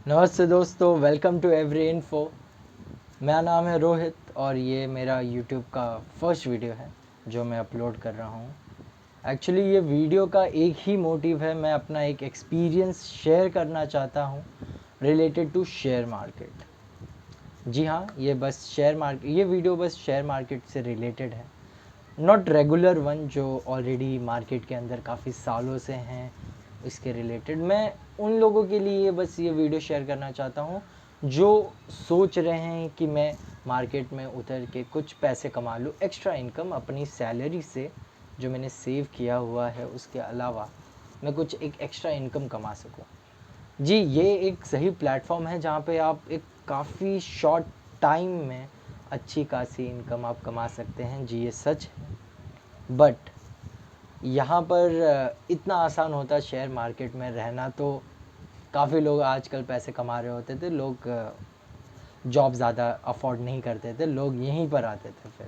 नमस्ते दोस्तों, welcome to every info. मेरा नाम है रोहित और ये मेरा यूट्यूब का फर्स्ट वीडियो है जो मैं अपलोड कर रहा हूँ। एक्चुअली ये वीडियो का एक ही मोटिव है, मैं अपना एक एक्सपीरियंस शेयर करना चाहता हूँ रिलेटेड टू शेयर मार्केट। जी हाँ, ये वीडियो बस शेयर मार्केट से रिलेटेड है, नॉट रेगुलर वन जो ऑलरेडी मार्केट के अंदर काफ़ी सालों से हैं इसके रिलेटेड। मैं उन लोगों के लिए बस ये वीडियो शेयर करना चाहता हूँ जो सोच रहे हैं कि मैं मार्केट में उतर के कुछ पैसे कमा लूँ, एक्स्ट्रा इनकम अपनी सैलरी से जो मैंने सेव किया हुआ है उसके अलावा मैं कुछ एक एक्स्ट्रा इनकम कमा सकूँ। जी, ये एक सही प्लेटफॉर्म है जहाँ पे आप एक काफ़ी शॉर्ट टाइम में अच्छी खासी इनकम आप कमा सकते हैं। जी, ये सच है। बट यहाँ पर इतना आसान होता शेयर मार्केट में रहना, तो काफ़ी लोग आजकल पैसे कमा रहे होते थे। लोग जॉब ज़्यादा अफोर्ड नहीं करते थे, लोग यहीं पर आते थे फिर,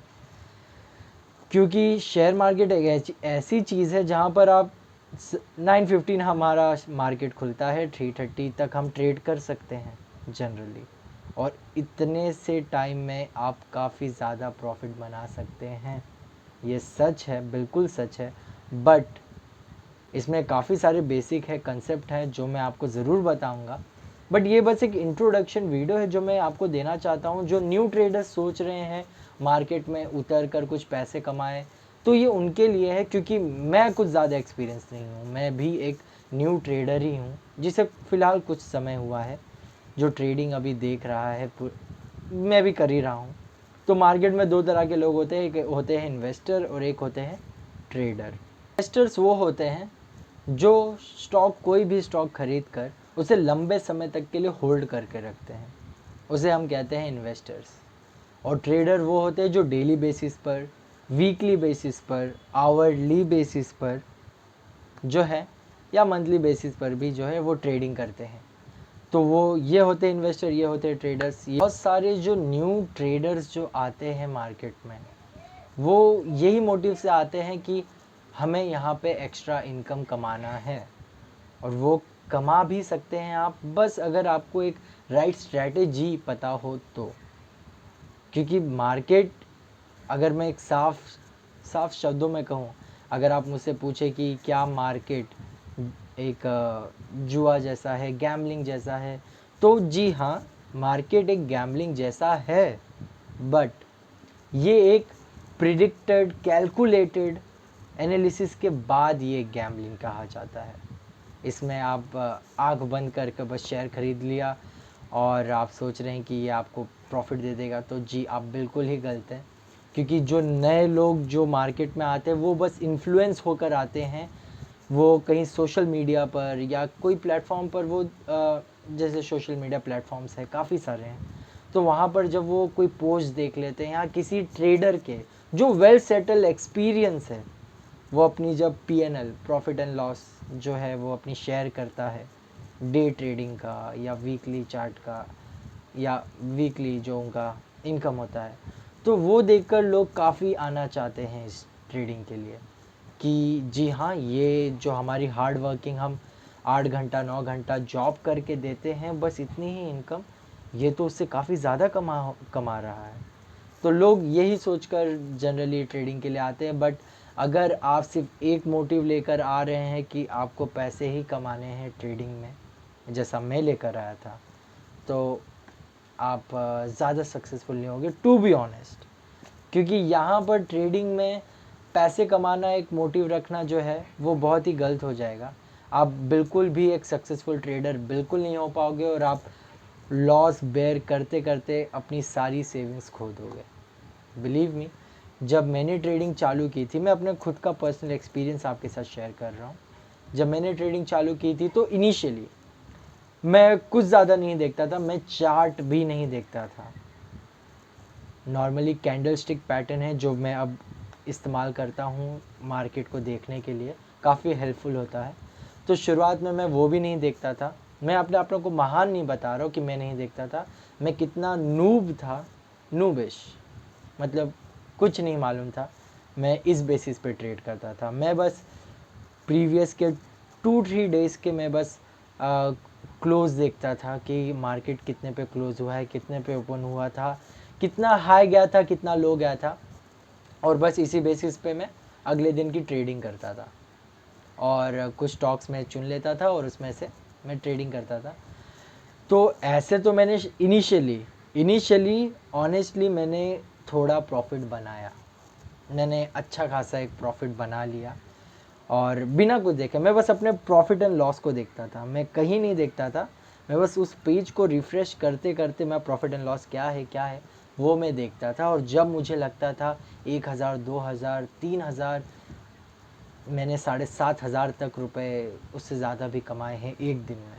क्योंकि शेयर मार्केट एक ऐसी चीज़ है जहाँ पर आप 9:15 हमारा मार्केट खुलता है, 3:30 तक हम ट्रेड कर सकते हैं जनरली, और इतने से टाइम में आप काफ़ी ज़्यादा प्रॉफिट बना सकते हैं। ये सच है, बिल्कुल सच है। बट इसमें काफ़ी सारे बेसिक है, कंसेप्ट है जो मैं आपको ज़रूर बताऊंगा। बट ये बस एक इंट्रोडक्शन वीडियो है जो मैं आपको देना चाहता हूँ। जो न्यू ट्रेडर्स सोच रहे हैं मार्केट में उतर कर कुछ पैसे कमाएं, तो ये उनके लिए है, क्योंकि मैं कुछ ज़्यादा एक्सपीरियंस नहीं हूँ। मैं भी एक न्यू ट्रेडर ही हूँ जिसे फ़िलहाल कुछ समय हुआ है, जो ट्रेडिंग अभी देख रहा है, मैं भी कर ही रहा हूँ। तो मार्केट में दो तरह के लोग होते हैं, एक होते हैं इन्वेस्टर और एक होते हैं ट्रेडर। इन्वेस्टर्स वो होते हैं जो स्टॉक, कोई भी स्टॉक खरीद कर उसे लंबे समय तक के लिए होल्ड करके रखते हैं, उसे हम कहते हैं इन्वेस्टर्स। और ट्रेडर वो होते हैं जो डेली बेसिस पर, वीकली बेसिस पर, आवरली बेसिस पर जो है, या मंथली बेसिस पर भी जो है वो ट्रेडिंग करते हैं। तो वो ये होते हैं इन्वेस्टर, ये होते हैं ट्रेडर्स। बहुत सारे जो न्यू ट्रेडर्स जो आते हैं मार्केट में, वो यही मोटिव से आते हैं कि हमें यहाँ पे एक्स्ट्रा इनकम कमाना है, और वो कमा भी सकते हैं आप, बस अगर आपको एक राइट स्ट्रैटेजी पता हो तो। क्योंकि मार्केट, अगर मैं एक साफ साफ शब्दों में कहूँ, अगर आप मुझसे पूछे कि क्या मार्केट एक जुआ जैसा है, गैम्बलिंग जैसा है, तो जी हाँ, मार्केट एक गैम्बलिंग जैसा है। बट ये एक प्रिडिक्टेड, कैलकुलेटेड एनालिसिस के बाद ये गैम्बलिंग कहा जाता है। इसमें आप आंख बंद करके बस शेयर खरीद लिया और आप सोच रहे हैं कि ये आपको प्रॉफिट दे देगा, तो जी आप बिल्कुल ही गलत हैं। क्योंकि जो नए लोग जो मार्केट में आते हैं वो बस इन्फ्लुएंस होकर आते हैं। वो कहीं सोशल मीडिया पर या कोई प्लेटफॉर्म पर, वो जैसे सोशल मीडिया प्लेटफॉर्म्स है काफ़ी सारे हैं, तो वहाँ पर जब वो कोई पोस्ट देख लेते हैं या किसी ट्रेडर के जो वेल सेटल एक्सपीरियंस है, वो अपनी जब पीएनएल, प्रॉफिट एंड लॉस जो है वो अपनी शेयर करता है, डे ट्रेडिंग का या वीकली चार्ट का या वीकली जो उनका इनकम होता है, तो वो देखकर लोग काफ़ी आना चाहते हैं इस ट्रेडिंग के लिए, कि जी हाँ, ये जो हमारी हार्ड वर्किंग, हम 8 घंटा 9 घंटा जॉब करके देते हैं, बस इतनी ही इनकम, ये तो उससे काफ़ी ज़्यादा कमा रहा है। तो लोग यही सोचकर जनरली ट्रेडिंग के लिए आते हैं। बट अगर आप सिर्फ एक मोटिव लेकर आ रहे हैं कि आपको पैसे ही कमाने हैं ट्रेडिंग में, जैसा मैं लेकर आया था, तो आप ज़्यादा सक्सेसफुल नहीं होंगे, टू बी ऑनेस्ट। क्योंकि यहाँ पर ट्रेडिंग में पैसे कमाना एक मोटिव रखना जो है वो बहुत ही गलत हो जाएगा। आप बिल्कुल भी एक सक्सेसफुल ट्रेडर बिल्कुल नहीं हो पाओगे, और आप लॉस बेयर करते करते अपनी सारी सेविंग्स खो दोगे। बिलीव मी, जब मैंने ट्रेडिंग चालू की थी, मैं अपने खुद का पर्सनल एक्सपीरियंस आपके साथ शेयर कर रहा हूँ। जब मैंने ट्रेडिंग चालू की थी तो इनिशियली मैं कुछ ज़्यादा नहीं देखता था, मैं चार्ट भी नहीं देखता था। नॉर्मली कैंडल स्टिक पैटर्न है जो मैं अब इस्तेमाल करता हूँ मार्केट को देखने के लिए, काफ़ी हेल्पफुल होता है। तो शुरुआत में मैं वो भी नहीं देखता था। मैं अपने आप को महान नहीं बता रहा हूँ कि मैं नहीं देखता था, मैं कितना नूब था, नूबिश, मतलब कुछ नहीं मालूम था। मैं इस बेसिस पे ट्रेड करता था। मैं बस प्रीवियस के 2-3 डेज़ के मैं बस क्लोज देखता था कि मार्केट कितने पे क्लोज हुआ है, कितने पे ओपन हुआ था, कितना हाई गया था, कितना लो गया था, और बस इसी बेसिस पे मैं अगले दिन की ट्रेडिंग करता था। और कुछ स्टॉक्स में चुन लेता था और उसमें से मैं ट्रेडिंग करता था। तो ऐसे तो मैंने इनिशियली ऑनेस्टली मैंने थोड़ा प्रॉफिट बनाया, मैंने अच्छा खासा एक प्रॉफिट बना लिया। और बिना कुछ देखे मैं बस अपने प्रॉफिट एंड लॉस को देखता था, मैं कहीं नहीं देखता था, मैं बस उस पेज को रिफ़्रेश करते करते मैं प्रॉफिट एंड लॉस क्या है वो मैं देखता था। और जब मुझे लगता था 1,000, 2,000, 3,000, मैंने 7,500 तक रुपए उससे ज़्यादा भी कमाए हैं एक दिन में।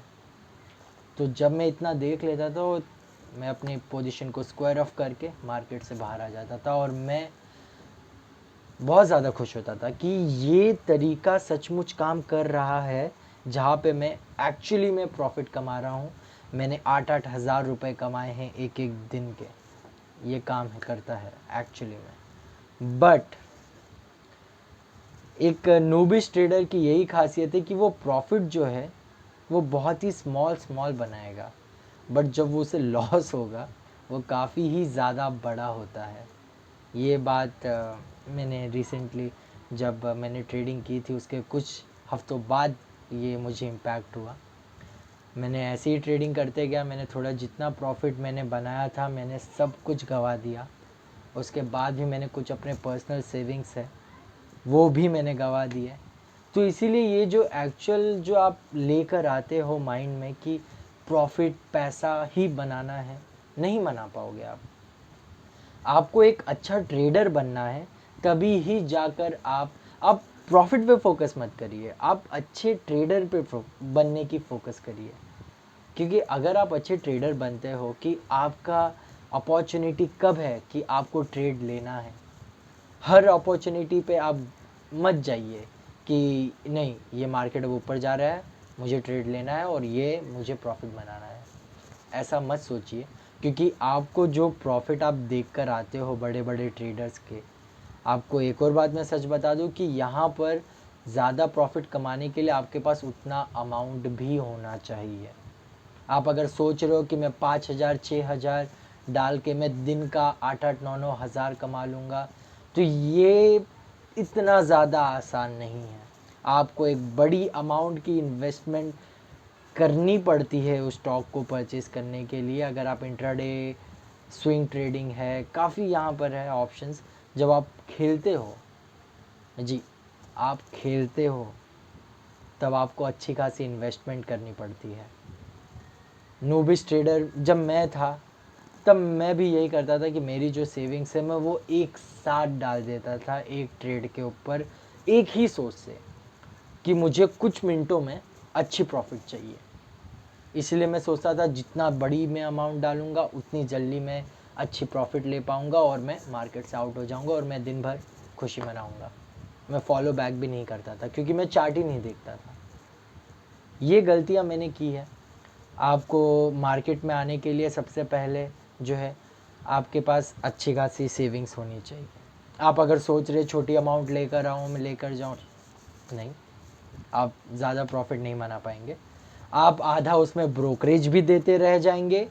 तो जब मैं इतना देख लेता था तो मैं अपनी पोजीशन को स्क्वायर ऑफ करके मार्केट से बाहर आ जाता था, और मैं बहुत ज़्यादा खुश होता था कि ये तरीका सचमुच काम कर रहा है, जहाँ पे मैं एक्चुअली में प्रॉफिट कमा रहा हूँ। मैंने 8,000 रुपये कमाए हैं एक एक दिन के, ये काम करता है एक्चुअली में। बट एक नूबिश ट्रेडर की यही खासियत है कि वो प्रॉफिट जो है वो बहुत ही स्मॉल बनाएगा, बट जब वो उसे लॉस होगा वो काफ़ी ही ज़्यादा बड़ा होता है। ये बात मैंने रिसेंटली जब मैंने ट्रेडिंग की थी उसके कुछ हफ्तों बाद ये मुझे इम्पैक्ट हुआ। मैंने ऐसे ही ट्रेडिंग करते गया, मैंने थोड़ा जितना प्रॉफिट मैंने बनाया था मैंने सब कुछ गंवा दिया। उसके बाद भी मैंने कुछ अपने पर्सनल सेविंग्स है वो भी मैंने गंवा दिए। तो इसीलिए ये जो एक्चुअल जो आप लेकर आते हो माइंड में कि प्रॉफिट पैसा ही बनाना है, नहीं बना पाओगे आप। आपको एक अच्छा ट्रेडर बनना है, तभी ही जाकर आप प्रॉफिट पे फोकस मत करिए, आप अच्छे ट्रेडर पे बनने की फोकस करिए। क्योंकि अगर आप अच्छे ट्रेडर बनते हो कि आपका अपॉर्चुनिटी कब है कि आपको ट्रेड लेना है, हर अपॉर्चुनिटी पे आप मत जाइए कि नहीं ये मार्केट अब ऊपर जा रहा है, मुझे ट्रेड लेना है और ये मुझे प्रॉफिट बनाना है। ऐसा मत सोचिए, क्योंकि आपको जो प्रॉफिट आप देख कर आते हो बड़े बड़े ट्रेडर्स के, आपको एक और बात मैं सच बता दूं कि यहाँ पर ज़्यादा प्रॉफिट कमाने के लिए आपके पास उतना अमाउंट भी होना चाहिए। आप अगर सोच रहे हो कि मैं 5,000 6,000 डाल के मैं दिन का 8-8 9-9 हज़ार कमा लूँगा, तो ये इतना ज़्यादा आसान नहीं है। आपको एक बड़ी अमाउंट की इन्वेस्टमेंट करनी पड़ती है उस स्टॉक को परचेज़ करने के लिए। अगर आप इंट्राडे स्विंग ट्रेडिंग है, काफ़ी यहाँ पर है ऑप्शंस। जब आप खेलते हो जी, आप खेलते हो तब आपको अच्छी खासी इन्वेस्टमेंट करनी पड़ती है। नूबिश ट्रेडर जब मैं था तब मैं भी यही करता था कि मेरी जो सेविंग्स है मैं वो एक साथ डाल देता था एक ट्रेड के ऊपर, एक ही सोच से कि मुझे कुछ मिनटों में अच्छी प्रॉफिट चाहिए। इसलिए मैं सोचता था जितना बड़ी मैं अमाउंट डालूंगा उतनी जल्दी मैं अच्छी प्रॉफिट ले पाऊंगा और मैं मार्केट से आउट हो जाऊंगा और मैं दिन भर खुशी मनाऊंगा। मैं फॉलो बैक भी नहीं करता था क्योंकि मैं चार्ट ही नहीं देखता था। ये गलतियाँ मैंने की है। आपको मार्केट में आने के लिए सबसे पहले जो है आपके पास अच्छी खासी सेविंग्स होनी चाहिए। आप अगर सोच रहे छोटी अमाउंट लेकर आऊँ मैं लेकर जाऊँ, नहीं, आप ज़्यादा प्रॉफिट नहीं बना पाएंगे। आप आधा उसमें ब्रोकरेज भी देते रह जाएंगे,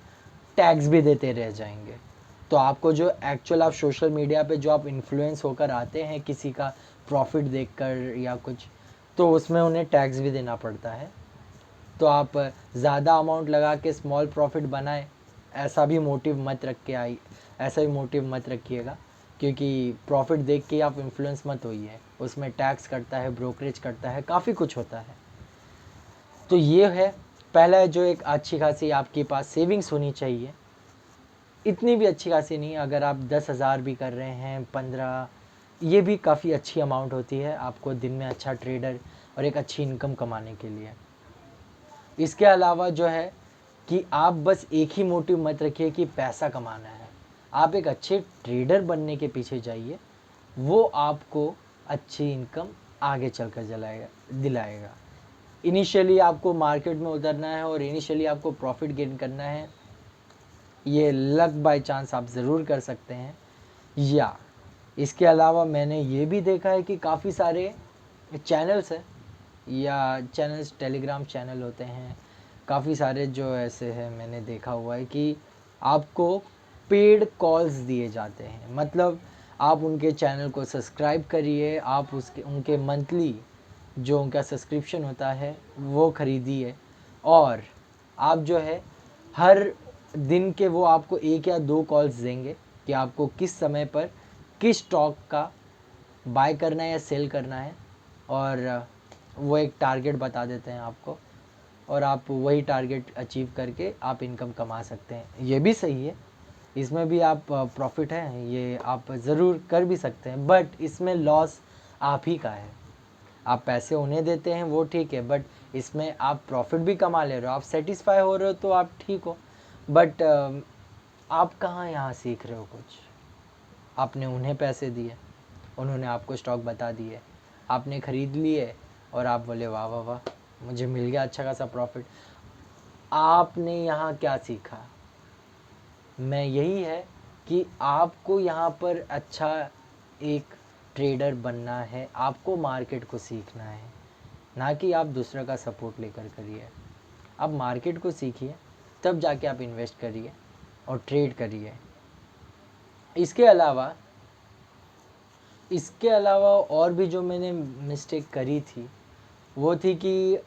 टैक्स भी देते रह जाएंगे। तो आपको जो एक्चुअल आप सोशल मीडिया पे जो आप इन्फ्लुएंस होकर आते हैं किसी का प्रॉफिट देखकर या कुछ, तो उसमें उन्हें टैक्स भी देना पड़ता है। तो आप ज़्यादा अमाउंट लगा के स्मॉल प्रॉफिट बनाएं, ऐसा भी मोटिव मत रख के ऐसा भी मोटिव मत रखिएगा, क्योंकि प्रॉफिट देख के आप इन्फ्लुएंस मत होइए। उसमें टैक्स कटता है, ब्रोकरेज कटता है, काफ़ी कुछ होता है। तो ये है पहला, जो एक अच्छी खासी आपके पास सेविंग्स होनी चाहिए। इतनी भी अच्छी खासी नहीं, अगर आप 10,000 भी कर रहे हैं, 15, ये भी काफ़ी अच्छी अमाउंट होती है आपको दिन में अच्छा ट्रेडर और एक अच्छी इनकम कमाने के लिए। इसके अलावा जो है कि आप बस एक ही मोटिव मत रखिए कि पैसा कमाना है, आप एक अच्छे ट्रेडर बनने के पीछे जाइए, वो आपको अच्छी इनकम आगे चलकर दिलाएगा। इनिशियली आपको मार्केट में उतरना है और इनिशियली आपको प्रॉफिट गेन करना है, ये लक बाय चांस आप ज़रूर कर सकते हैं। या इसके अलावा मैंने ये भी देखा है कि काफ़ी सारे चैनल्स हैं, या चैनल्स टेलीग्राम चैनल होते हैं, काफ़ी सारे जो ऐसे हैं मैंने देखा हुआ है कि आपको पेड कॉल्स दिए जाते हैं। मतलब आप उनके चैनल को सब्सक्राइब करिए, आप उनके मंथली जो उनका सब्सक्रिप्शन होता है वो ख़रीदिए, और आप जो है हर दिन के वो आपको 1 या 2 कॉल्स देंगे कि आपको किस समय पर किस स्टॉक का बाय करना है या सेल करना है, और वो एक टारगेट बता देते हैं आपको, और आप वही टारगेट अचीव करके आप इनकम कमा सकते हैं। ये भी सही है, इसमें भी आप प्रॉफिट है, ये आप ज़रूर कर भी सकते हैं, बट इसमें लॉस आप ही का है। आप पैसे उन्हें देते हैं वो ठीक है, बट इसमें आप प्रॉफिट भी कमा ले रहे हो, आप सेटिस्फाई हो रहे हो तो आप ठीक हो, बट आप कहाँ यहाँ सीख रहे हो कुछ। आपने उन्हें पैसे दिए, उन्होंने आपको स्टॉक बता दिए, आपने ख़रीद लिए और आप बोले वाह वाह वाह मुझे मिल गया अच्छा खासा प्रॉफिट। आपने यहाँ क्या सीखा? मैं यही है कि आपको यहाँ पर अच्छा एक ट्रेडर बनना है, आपको मार्केट को सीखना है, ना कि आप दूसरा का सपोर्ट लेकर करिए। आप मार्केट को सीखिए, तब जाके आप इन्वेस्ट करिए और ट्रेड करिए। इसके अलावा और भी जो मैंने मिस्टेक करी थी वो थी कि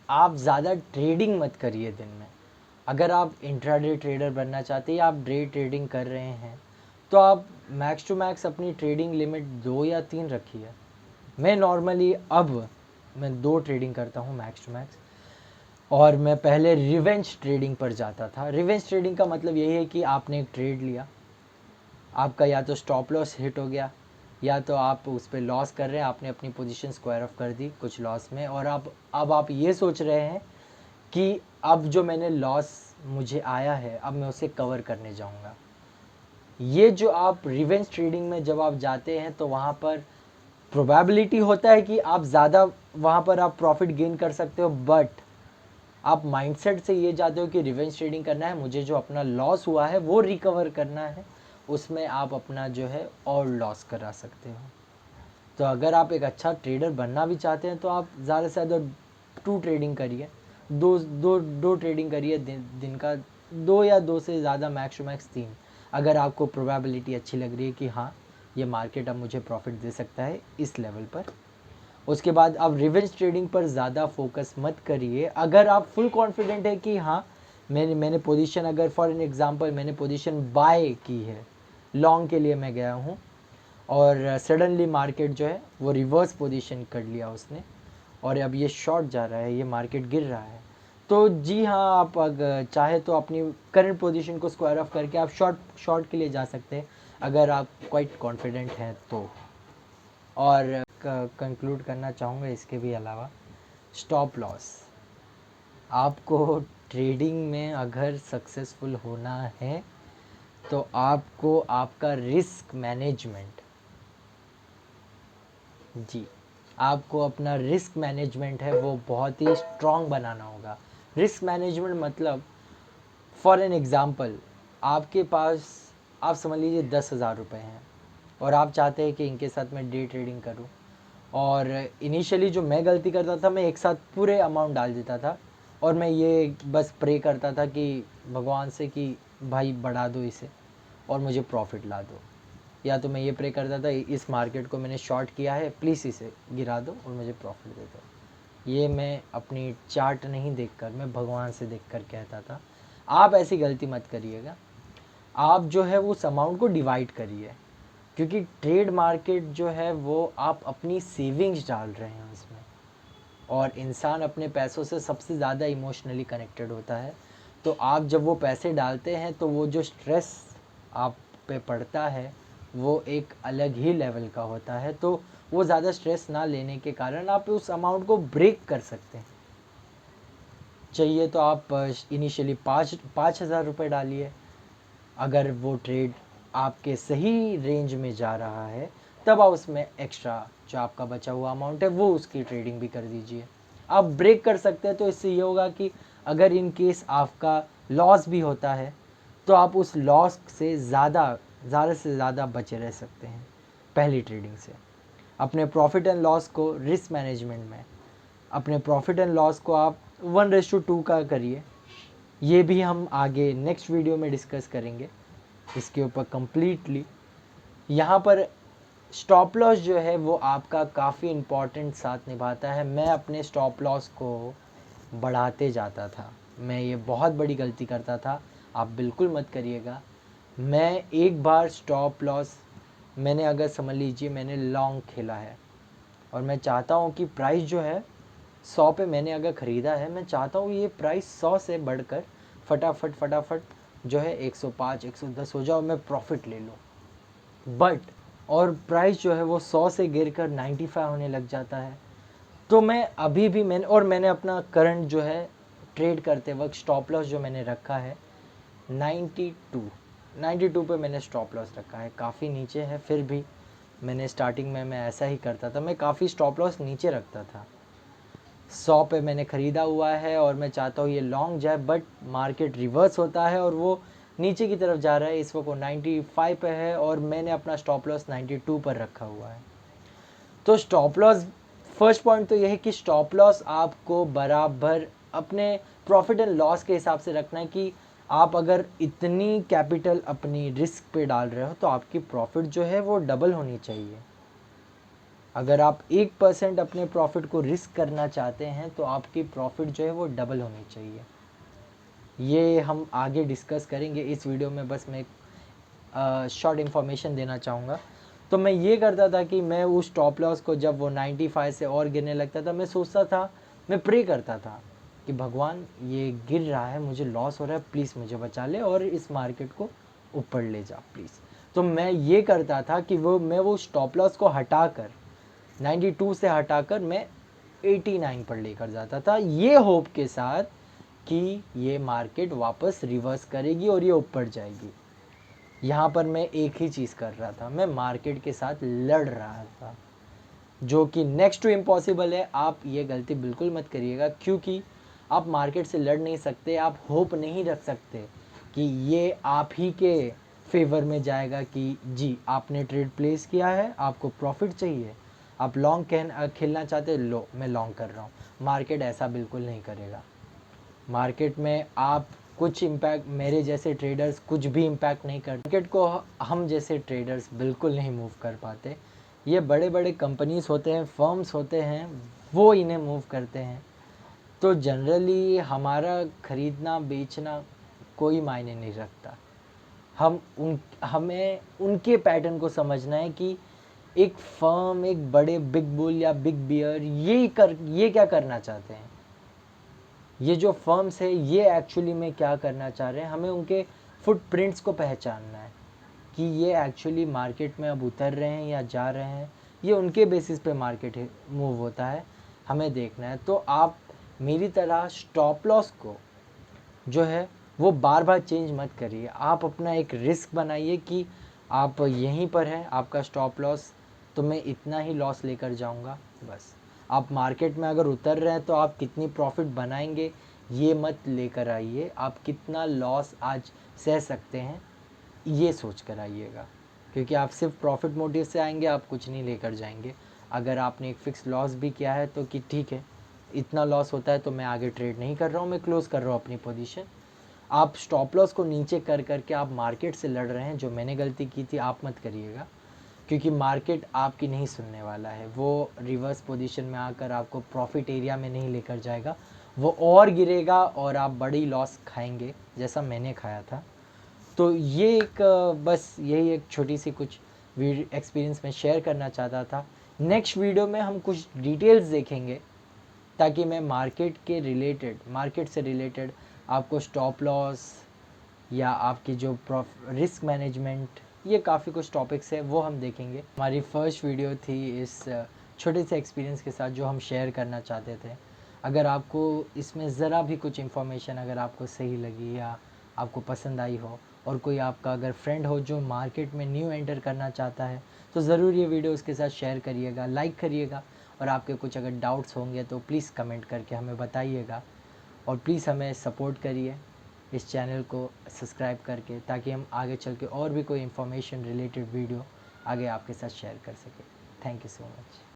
आप ज़्यादा ट्रेडिंग मत करिए दिन में। अगर आप इंट्राडे ट्रेडर बनना चाहते हैं या आप डे ट्रेडिंग कर रहे हैं तो आप मैक्स टू मैक्स अपनी ट्रेडिंग लिमिट 2 या 3 रखिए। मैं नॉर्मली अब मैं 2 ट्रेडिंग करता हूँ मैक्स टू मैक्स, और मैं पहले रिवेंज ट्रेडिंग पर जाता था। रिवेंज ट्रेडिंग का मतलब यही है कि आपने एक ट्रेड लिया, आपका या तो स्टॉप लॉस हिट हो गया या तो आप उस पर लॉस कर रहे हैं, आपने अपनी पोजीशन स्क्वायर ऑफ कर दी कुछ लॉस में, और अब आप ये सोच रहे हैं कि अब जो मैंने लॉस मुझे आया है अब मैं उसे कवर करने जाऊंगा। ये जो आप रिवेंज ट्रेडिंग में जब आप जाते हैं तो वहाँ पर प्रोबेबिलिटी होता है कि आप ज़्यादा वहाँ पर आप प्रॉफिट गेन कर सकते हो, बट आप माइंडसेट से ये जाते हो कि रिवेंज ट्रेडिंग करना है, मुझे जो अपना लॉस हुआ है वो रिकवर करना है, उसमें आप अपना जो है और लॉस करा सकते हो। तो अगर आप एक अच्छा ट्रेडर बनना भी चाहते हैं तो आप ज़्यादा से ज़्यादा 2 ट्रेडिंग करिए, दो ट्रेडिंग करिए दिन का, 2 या 2 से ज़्यादा मैक्स टू मैक्स 3, अगर आपको प्रोबेबिलिटी अच्छी लग रही है कि हाँ ये मार्केट अब मुझे प्रॉफिट दे सकता है इस लेवल पर। उसके बाद आप रिवेंज ट्रेडिंग पर ज़्यादा फोकस मत करिए। अगर आप फुल कॉन्फिडेंट है कि हाँ मैंने पोजीशन, अगर फॉर एन एग्जांपल मैंने पोजीशन बाय की है, लॉन्ग के लिए मैं गया हूँ और सडनली मार्केट जो है वो रिवर्स पोजीशन कर लिया उसने और अब ये शॉर्ट जा रहा है, ये मार्केट गिर रहा है, तो जी हाँ आप अगर चाहे तो अपनी करंट पोजीशन को स्क्वायर ऑफ करके आप शॉर्ट के लिए जा सकते हैं अगर आप क्वाइट कॉन्फिडेंट हैं तो। और कंक्लूड करना चाहूँगा इसके भी अलावा, स्टॉप लॉस, आपको ट्रेडिंग में अगर सक्सेसफुल होना है तो आपको आपका रिस्क मैनेजमेंट, जी आपको अपना रिस्क मैनेजमेंट है वो बहुत ही स्ट्रॉन्ग बनाना होगा। रिस्क मैनेजमेंट मतलब फॉर एन एग्ज़ाम्पल आपके पास, आप समझ लीजिए 10,000 रुपये हैं और आप चाहते हैं कि इनके साथ मैं डे ट्रेडिंग करूं, और इनिशियली जो मैं गलती करता था मैं एक साथ पूरे अमाउंट डाल देता था और मैं ये बस प्रे करता था कि भगवान से कि भाई बढ़ा दो इसे और मुझे प्रॉफिट ला दो, या तो मैं ये प्रे करता था इस मार्केट को मैंने शॉर्ट किया है प्लीज़ इसे गिरा दो और मुझे प्रॉफिट दे दो। ये मैं अपनी चार्ट नहीं देखकर, मैं भगवान से देखकर कहता था। आप ऐसी गलती मत करिएगा, आप जो है उस अमाउंट को डिवाइड करिए, क्योंकि ट्रेड मार्केट जो है वो आप अपनी सेविंग्स डाल रहे हैं उसमें, और इंसान अपने पैसों से सबसे ज़्यादा इमोशनली कनेक्टेड होता है। तो आप जब वो पैसे डालते हैं तो वो जो स्ट्रेस आप पे पड़ता है वो एक अलग ही लेवल का होता है, तो वो ज़्यादा स्ट्रेस ना लेने के कारण आप उस अमाउंट को ब्रेक कर सकते हैं। चाहिए तो आप इनिशियली 5,000 रुपये डालिए, अगर वो ट्रेड आपके सही रेंज में जा रहा है तब आप उसमें एक्स्ट्रा जो आपका बचा हुआ अमाउंट है वो उसकी ट्रेडिंग भी कर दीजिए। आप ब्रेक कर सकते हैं तो इससे ये होगा कि अगर इन केस आपका लॉस भी होता है तो आप उस लॉस से ज़्यादा से ज़्यादा बचे रह सकते हैं पहली ट्रेडिंग से। अपने प्रॉफिट एंड लॉस को रिस्क मैनेजमेंट में, अपने प्रॉफिट एंड लॉस को आप 1:2 का करिए। ये भी हम आगे नेक्स्ट वीडियो में डिस्कस करेंगे इसके ऊपर कम्प्लीटली। यहाँ पर स्टॉप लॉस जो है वो आपका काफ़ी इम्पॉर्टेंट साथ निभाता है। मैं अपने स्टॉप लॉस को बढ़ाते जाता था, मैं ये बहुत बड़ी गलती करता था, आप बिल्कुल मत करिएगा। मैं एक बार स्टॉप लॉस मैंने अगर समझ लीजिए मैंने लॉन्ग खेला है और मैं चाहता हूँ कि प्राइस जो है 100 पे मैंने अगर ख़रीदा है, मैं चाहता हूँ ये प्राइस 100 से बढ़कर फटाफट जो है 105 110 हो जाओ, मैं प्रॉफिट ले लूँ। बट और प्राइस जो है वो 100 से गिर कर 95 होने लग जाता है। तो मैं अभी भी मैंने अपना करंट जो है ट्रेड करते वक्त स्टॉप लॉस जो मैंने रखा है 92 पे मैंने स्टॉप लॉस रखा है। काफ़ी नीचे है, फिर भी मैंने स्टार्टिंग में मैं ऐसा ही करता था, मैं काफ़ी स्टॉप लॉस नीचे रखता था। 100 पे मैंने ख़रीदा हुआ है और मैं चाहता हूँ ये लॉन्ग जाए, बट मार्केट रिवर्स होता है और वो नीचे की तरफ जा रहा है। इस वक्त वो 95 पे है और मैंने अपना स्टॉप लॉस 92 पर रखा हुआ है। तो स्टॉप लॉस, फर्स्ट पॉइंट तो यह है कि स्टॉप लॉस आपको बराबर अपने प्रॉफिट एंड लॉस के हिसाब से रखना है कि आप अगर इतनी कैपिटल अपनी रिस्क पे डाल रहे हो तो आपकी प्रॉफिट जो है वो डबल होनी चाहिए। अगर आप 1% अपने प्रॉफिट को रिस्क करना चाहते हैं तो आपकी प्रॉफिट जो है वो डबल होनी चाहिए। ये हम आगे डिस्कस करेंगे इस वीडियो में, बस मैं शॉर्ट इन्फॉर्मेशन देना चाहूँगा। तो मैं ये करता था कि मैं उस स्टॉप लॉस को जब वो 95 से और गिरने लगता था, मैं सोचता था, मैं प्रे करता था कि भगवान ये गिर रहा है, मुझे लॉस हो रहा है, प्लीज़ मुझे बचा ले और इस मार्केट को ऊपर ले जा प्लीज़। तो मैं ये करता था कि मैं वो स्टॉप लॉस को हटाकर 92 से हटाकर मैं 89 पर लेकर जाता था, ये होप के साथ कि ये मार्केट वापस रिवर्स करेगी और ये ऊपर जाएगी। यहाँ पर मैं एक ही चीज़ कर रहा था, मैं मार्केट के साथ लड़ रहा था, जो कि नेक्स्ट टू इम्पॉसिबल है। आप ये गलती बिल्कुल मत करिएगा, क्योंकि आप मार्केट से लड़ नहीं सकते, आप होप नहीं रख सकते कि ये आप ही के फेवर में जाएगा कि जी आपने ट्रेड प्लेस किया है, आपको प्रॉफिट चाहिए, आप लॉन्ग खेलना चाहते, लो मैं लॉन्ग कर रहा हूँ। मार्केट ऐसा बिल्कुल नहीं करेगा। मार्केट में आप कुछ इम्पैक्ट, मेरे जैसे ट्रेडर्स कुछ भी इम्पैक्ट नहीं करते मार्केट को, हम जैसे ट्रेडर्स बिल्कुल नहीं मूव कर पाते। ये बड़े बड़े कंपनीज होते हैं, फर्म्स होते हैं, वो इन्हें मूव करते हैं। तो जनरली हमारा ख़रीदना बेचना कोई मायने नहीं रखता। हमें उनके पैटर्न को समझना है कि एक फर्म, एक बड़े बिग बुल या बिग बियर ये क्या करना चाहते हैं, ये जो फर्म्स है ये एक्चुअली में क्या करना चाह रहे हैं। हमें उनके फुटप्रिंट्स को पहचानना है कि ये एक्चुअली मार्केट में अब उतर रहे हैं या जा रहे हैं, ये उनके बेसिस पे मार्केट मूव होता है, हमें देखना है। तो आप मेरी तरह स्टॉप लॉस को जो है वो बार बार चेंज मत करिए। आप अपना एक रिस्क बनाइए कि आप यहीं पर है आपका स्टॉप लॉस, तो मैं इतना ही लॉस लेकर जाऊंगा बस। आप मार्केट में अगर उतर रहे हैं तो आप कितनी प्रॉफिट बनाएंगे ये मत लेकर आइए, आप कितना लॉस आज सह सकते हैं ये सोच कर आइएगा, क्योंकि आप सिर्फ प्रॉफिट मोटिव से आएंगे, आप कुछ नहीं लेकर जाएंगे। अगर आपने एक फ़िक्स लॉस भी किया है तो कि ठीक है इतना लॉस होता है तो मैं आगे ट्रेड नहीं कर रहा हूँ, मैं क्लोज़ कर रहा हूँ अपनी पोजीशन। आप स्टॉप लॉस को नीचे कर करके आप मार्केट से लड़ रहे हैं, जो मैंने गलती की थी आप मत करिएगा, क्योंकि मार्केट आपकी नहीं सुनने वाला है। वो रिवर्स पोजीशन में आकर आपको प्रॉफिट एरिया में नहीं लेकर जाएगा, वो और गिरेगा और आप बड़ी लॉस खाएंगे जैसा मैंने खाया था। तो ये एक बस यही एक छोटी सी कुछ एक्सपीरियंस मैं शेयर करना चाहता था। नेक्स्ट वीडियो में हम कुछ डिटेल्स देखेंगे ताकि मैं मार्केट से रिलेटेड आपको स्टॉप लॉस या आपकी जो रिस्क मैनेजमेंट, ये काफ़ी कुछ टॉपिक्स है वो हम देखेंगे। हमारी फर्स्ट वीडियो थी इस छोटे से एक्सपीरियंस के साथ जो हम शेयर करना चाहते थे। अगर आपको इसमें ज़रा भी कुछ इन्फॉर्मेशन अगर आपको सही लगी या आपको पसंद आई हो, और कोई आपका अगर फ्रेंड हो जो मार्केट में न्यू एंटर करना चाहता है, तो ज़रूर ये वीडियो उसके साथ शेयर करिएगा, लाइक करिएगा, और आपके कुछ अगर डाउट्स होंगे तो प्लीज़ कमेंट करके हमें बताइएगा। और प्लीज़ हमें सपोर्ट करिए इस चैनल को सब्सक्राइब करके, ताकि हम आगे चल के और भी कोई इन्फॉर्मेशन रिलेटेड वीडियो आगे आपके साथ शेयर कर सकें। Thank you so much.